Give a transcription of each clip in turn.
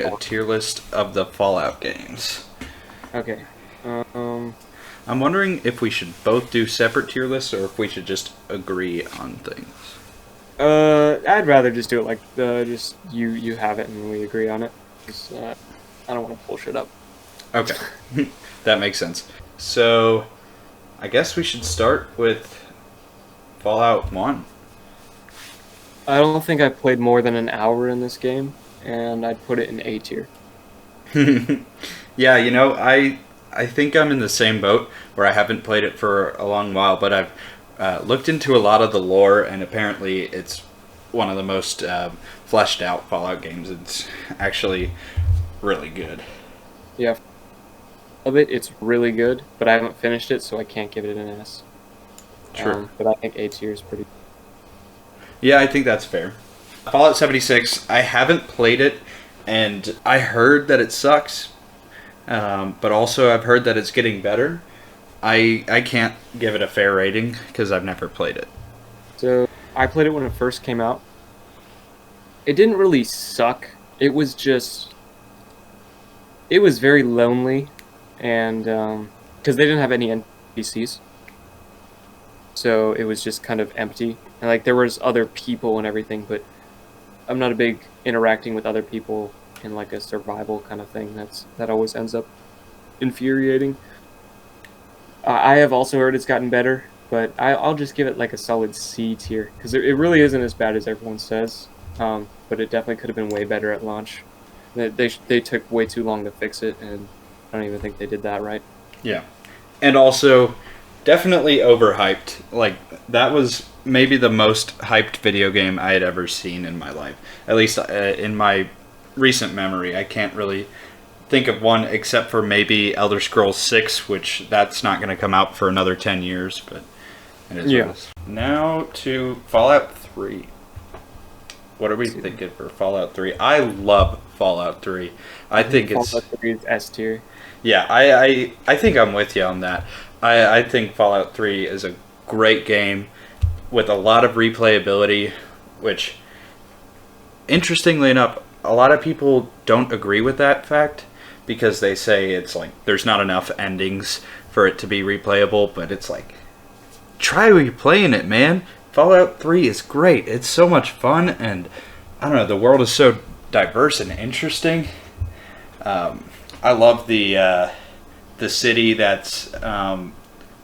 A tier list of the Fallout games. Okay. I'm wondering if we should both do separate tier lists or if we should just agree on things. I'd rather just do it like just you have it and we agree on it. 'Cause, I don't want to pull shit up. Okay, that makes sense. So, I guess we should start with Fallout 1. I don't think I played more than an hour in this game, and I'd put it in A tier. Yeah, I think I'm in the same boat where I haven't played it for a long while, but I've looked into a lot of the lore, and apparently it's one of the most fleshed out Fallout games. It's actually really good. Yeah, of it, it's really good, but I haven't finished it, so I can't give it an S. Sure. But I think A tier is pretty. Yeah, I think that's fair. Fallout 76, I haven't played it, and I heard that it sucks, but also I've heard that it's getting better. I can't give it a fair rating because I've never played it. So I played it when it first came out. It didn't really suck. It was just, it was very lonely, and because they didn't have any NPCs, so it was just kind of empty. And like there was other people and everything, but I'm not a big interacting with other people in like a survival kind of thing. That always ends up infuriating. I have also heard it's gotten better, but I'll just give it like a solid C tier because it really isn't as bad as everyone says. But it definitely could have been way better at launch. They took way too long to fix it, and I don't even think they did that right. Yeah. And also, definitely overhyped. Like, that was maybe the most hyped video game I had ever seen in my life. At least in my recent memory. I can't really think of one except for maybe Elder Scrolls 6, which that's not going to come out for another 10 years, but it is Yeah. what it is. Now to Fallout 3. What are we thinking for Fallout 3? I love Fallout 3. I think it's... Fallout 3 is S tier. Yeah, I think I'm with you on that. I think Fallout 3 is a great game with a lot of replayability, which, interestingly enough, a lot of people don't agree with that fact because they say it's like there's not enough endings for it to be replayable, but it's like, try replaying it, man. Fallout 3 is great. It's so much fun, and I don't know, the world is so diverse and interesting. I love the city that's on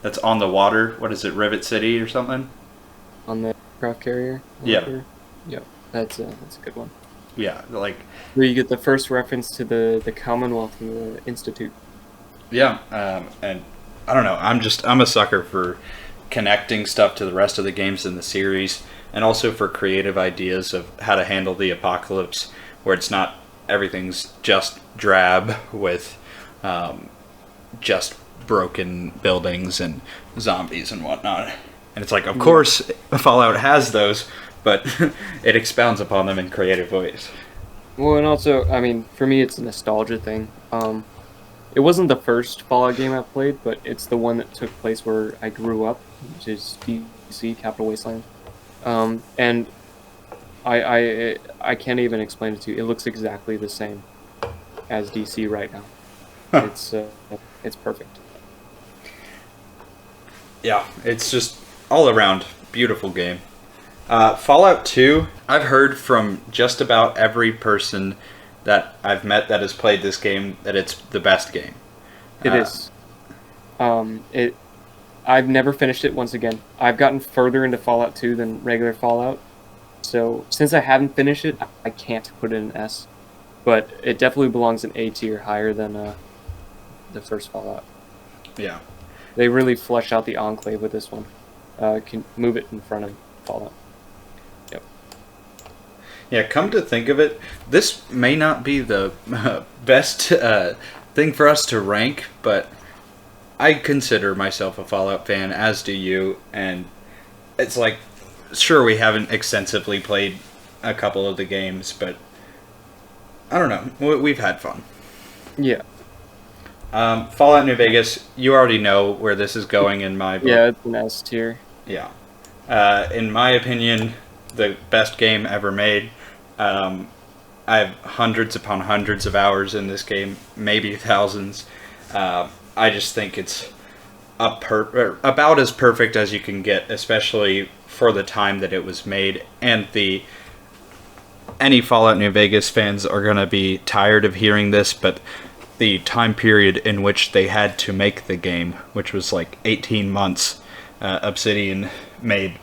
the water. What is it, Rivet City or something? On the craft carrier. Yeah. Yep. That's a good one. Yeah, like, Where you get the first reference to the Commonwealth and the Institute. yeah, and I don't know. I'm a sucker for connecting stuff to the rest of the games in the series, and also for creative ideas of how to handle the apocalypse, where it's not everything's just drab with just broken buildings and zombies and whatnot. And it's like, of course, Fallout has those, but it expounds upon them in creative ways. Well, and also, I mean, for me, it's a nostalgia thing. It wasn't the first Fallout game I played, but it's the one that took place where I grew up, which is DC, Capital Wasteland. And I can't even explain it to you. It looks exactly the same as DC right now. Huh. It's perfect. Yeah, it's just all around beautiful game. Fallout 2, I've heard from just about every person that I've met that has played this game that it's the best game. It is. I've never finished it once again. I've gotten further into Fallout 2 than regular Fallout. So since I haven't finished it, I can't put it in S. But it definitely belongs in A tier, higher than the first Fallout. Yeah. They really flesh out the Enclave with this one. Can move it in front of Fallout. Yep. Yeah, come to think of it, this may not be the best thing for us to rank, but I consider myself a Fallout fan, as do you, and it's like, sure, we haven't extensively played a couple of the games, but I don't know, we've had fun. Yeah. Fallout New Vegas, you already know where this is going in my book. Yeah, it's an S tier. Yeah. In my opinion, the best game ever made. I have hundreds upon hundreds of hours in this game, maybe thousands. I just think it's about as perfect as you can get, especially for the time that it was made. And any Fallout New Vegas fans are going to be tired of hearing this, but the time period in which they had to make the game, which was like 18 months, Obsidian made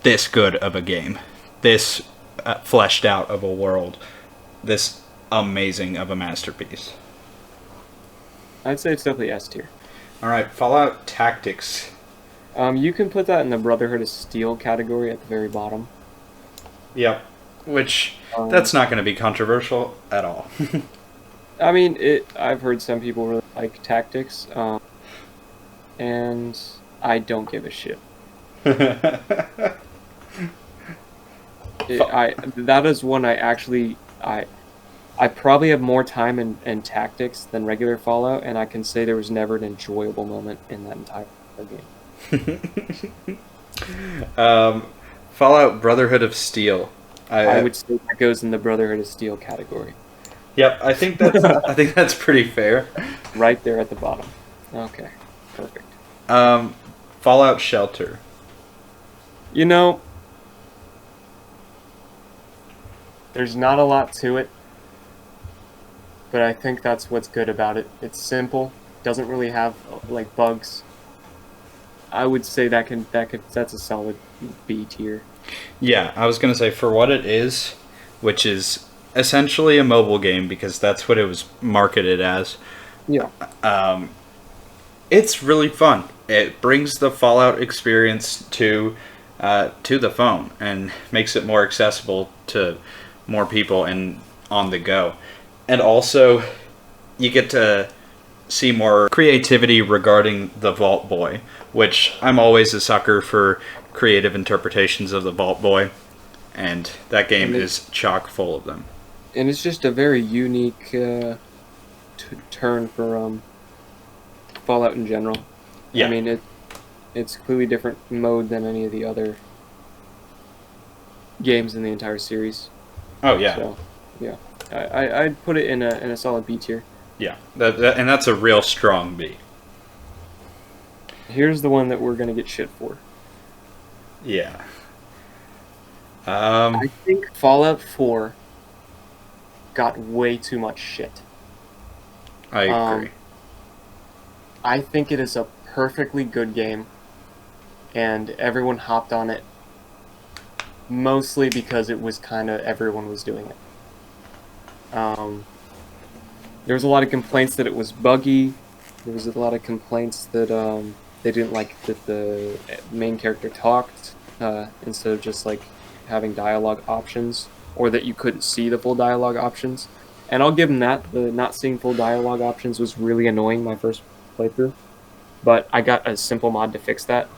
this good of a game, this fleshed out of a world, this amazing of a masterpiece. I'd say it's definitely S tier. All right, Fallout Tactics. You can put that in the Brotherhood of Steel category at the very bottom. Yep, which that's not going to be controversial at all. I mean, I've heard some people really like Tactics, and I don't give a shit. That is one I probably have more time in Tactics than regular Fallout, and I can say there was never an enjoyable moment in that entire game. Fallout Brotherhood of Steel. I would say that goes in the Brotherhood of Steel category. Yep, I think that's pretty fair. Right there at the bottom. Okay, perfect. Fallout Shelter. You know, there's not a lot to it, but I think that's what's good about it. It's simple, doesn't really have like bugs. I would say that's a solid B tier. Yeah, I was gonna say for what it is, which is essentially a mobile game because that's what it was marketed as. Yeah. It's really fun. It brings the Fallout experience to the phone and makes it more accessible to more people and on the go. And also, you get to see more creativity regarding the Vault Boy, which I'm always a sucker for creative interpretations of the Vault Boy, and that game is chock full of them. And it's just a very unique turn for Fallout in general. Yeah. I mean, it's clearly different mode than any of the other games in the entire series. Oh yeah. So, yeah, I'd put it in a solid B tier. Yeah, and that's a real strong B. Here's the one that we're gonna get shit for. Yeah. I think Fallout 4 got way too much shit. I agree. I think it is a perfectly good game, and everyone hopped on it mostly because it was kind of everyone was doing it. There was a lot of complaints that it was buggy. There was a lot of complaints that they didn't like that the main character talked instead of just like having dialogue options, or that you couldn't see the full dialogue options. And I'll give them that. The not seeing full dialogue options was really annoying my first playthrough, but I got a simple mod to fix that.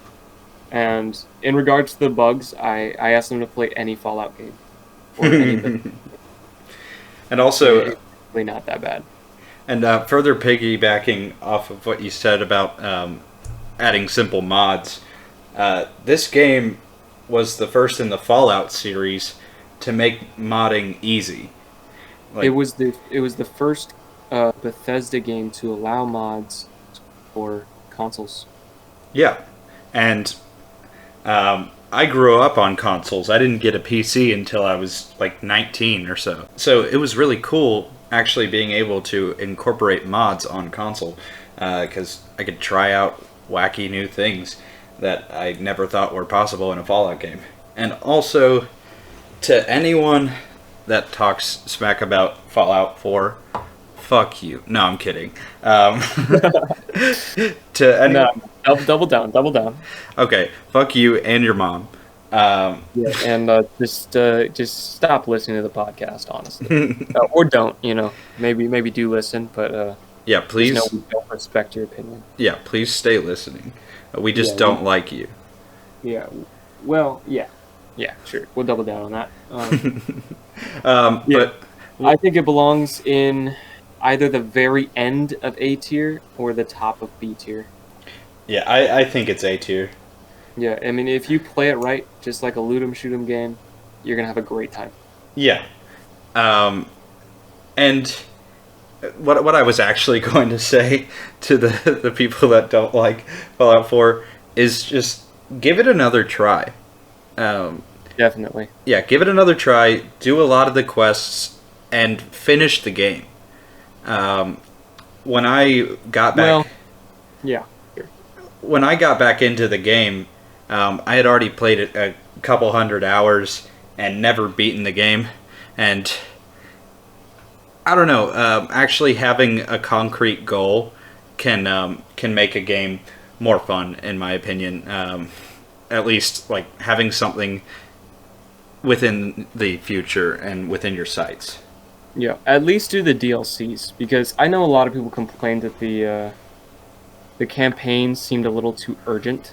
And in regards to the bugs, I asked them to play any Fallout game. Or any and also, it's really not that bad. And further piggybacking off of what you said about adding simple mods, this game was the first in the Fallout series to make modding easy. It was the first Bethesda game to allow mods for consoles. Yeah, and I grew up on consoles. I didn't get a PC until I was like 19 or so. So it was really cool actually being able to incorporate mods on console because I could try out wacky new things that I never thought were possible in a Fallout game. And also, to anyone that talks smack about Fallout 4, fuck you. No, I'm kidding. To anyone... No, double down. Okay, fuck you and your mom. Yeah, and just stop listening to the podcast, honestly, or don't. Maybe do listen, but yeah, please. No, we don't respect your opinion. Yeah, please stay listening. We just don't like you. Yeah, well, yeah, sure. We'll double down on that. But I think it belongs in either the very end of A tier or the top of B tier. Yeah, I think it's A tier. Yeah, I mean, if you play it right, just like a loot 'em shoot 'em game, you're gonna have a great time. Yeah, And what I was actually going to say to the people that don't like Fallout 4 is just give it another try. Definitely. Yeah, give it another try. Do a lot of the quests and finish the game. When I got back, Well, yeah. when I got back into the game, I had already played it a couple hundred hours and never beaten the game, and I don't know. Actually, having a concrete goal can make a game more fun, in my opinion. At least, like having something within the future and within your sights. Yeah, at least do the DLCs, because I know a lot of people complained that the campaign seemed a little too urgent.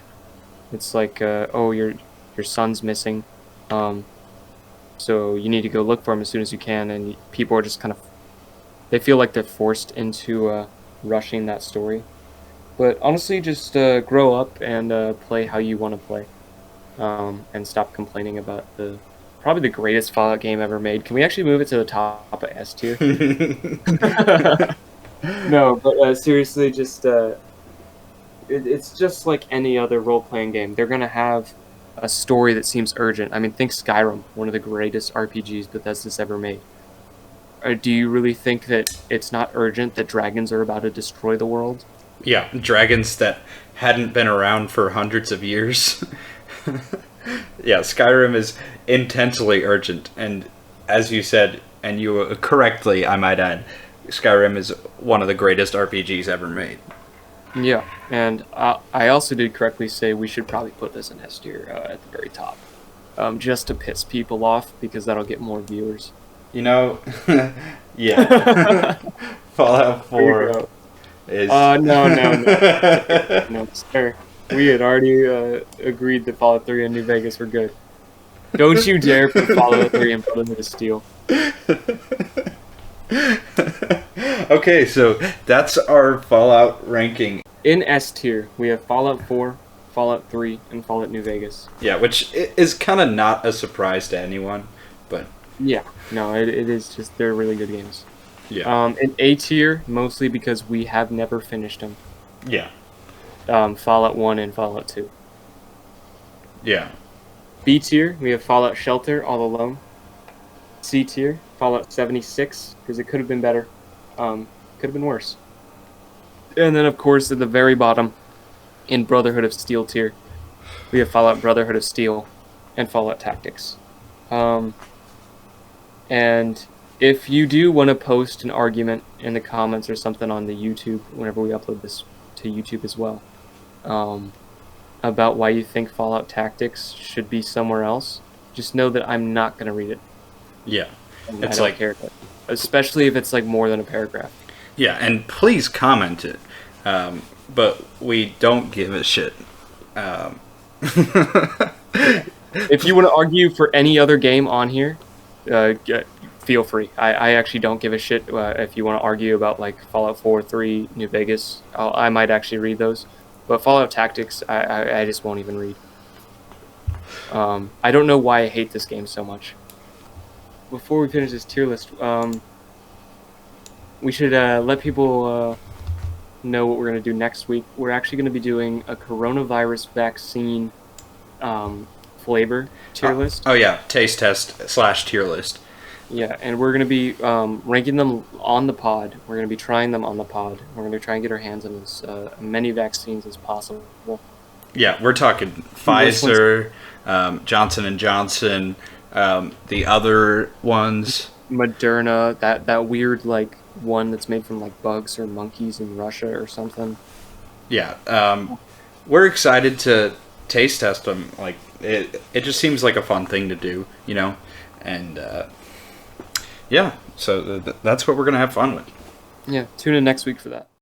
It's like, oh, your son's missing, so you need to go look for him as soon as you can, and people are just kind of, they feel like they're forced into rushing that story. But honestly, just grow up and play how you want to play, and stop complaining about probably the greatest Fallout game ever made. Can we actually move it to the top of S tier? No, but seriously, just it's just like any other role-playing game. They're gonna have a story that seems urgent. I mean, think Skyrim, one of the greatest RPGs Bethesda's ever made. Or do you really think that it's not urgent that dragons are about to destroy the world? Yeah, dragons that hadn't been around for hundreds of years. Yeah, Skyrim is intensely urgent, and as you said, and you correctly, I might add, Skyrim is one of the greatest RPGs ever made. Yeah, and I also did correctly say we should probably put this in S tier at the very top, just to piss people off, because that'll get more viewers. You know, yeah, Fallout 4 is... No, sir. We had already agreed that Fallout 3 and New Vegas were good. Don't you dare put Fallout 3 and Brotherhood of Steel. Okay, so that's our Fallout ranking. In S tier, we have Fallout 4, Fallout 3, and Fallout New Vegas. Yeah, which is kind of not a surprise to anyone, but... Yeah, no, it is just, they're really good games. Yeah. In A tier, mostly because we have never finished them. Yeah. Fallout 1 and Fallout 2. Yeah. B tier, we have Fallout Shelter, All Alone. C tier, Fallout 76, because it could have been better. Could have been worse. And then, of course, at the very bottom, in Brotherhood of Steel tier, we have Fallout Brotherhood of Steel and Fallout Tactics. And if you do want to post an argument in the comments or something on the YouTube, whenever we upload this to YouTube as well, about why you think Fallout Tactics should be somewhere else, just know that I'm not going to read it. Yeah. I don't care. Especially if it's like more than a paragraph. Yeah, and please comment it. But we don't give a shit. If you want to argue for any other game on here, feel free. I actually don't give a shit if you want to argue about like Fallout 4, 3, New Vegas. I might actually read those. But Fallout Tactics, I just won't even read. I don't know why I hate this game so much. Before we finish this tier list, we should let people know what we're going to do next week. We're actually going to be doing a coronavirus vaccine flavor tier list. Oh yeah, taste test / tier list. Yeah, and we're going to be ranking them on the pod. We're going to be trying them on the pod. We're going to try and get our hands on as many vaccines as possible. Yeah, we're talking Pfizer, Johnson & Johnson, the other ones. Moderna, that weird like one that's made from like bugs or monkeys in Russia or something. Yeah, we're excited to taste test them. Like it just seems like a fun thing to do, you know, and yeah, so that's what we're gonna have fun with. Yeah, tune in next week for that.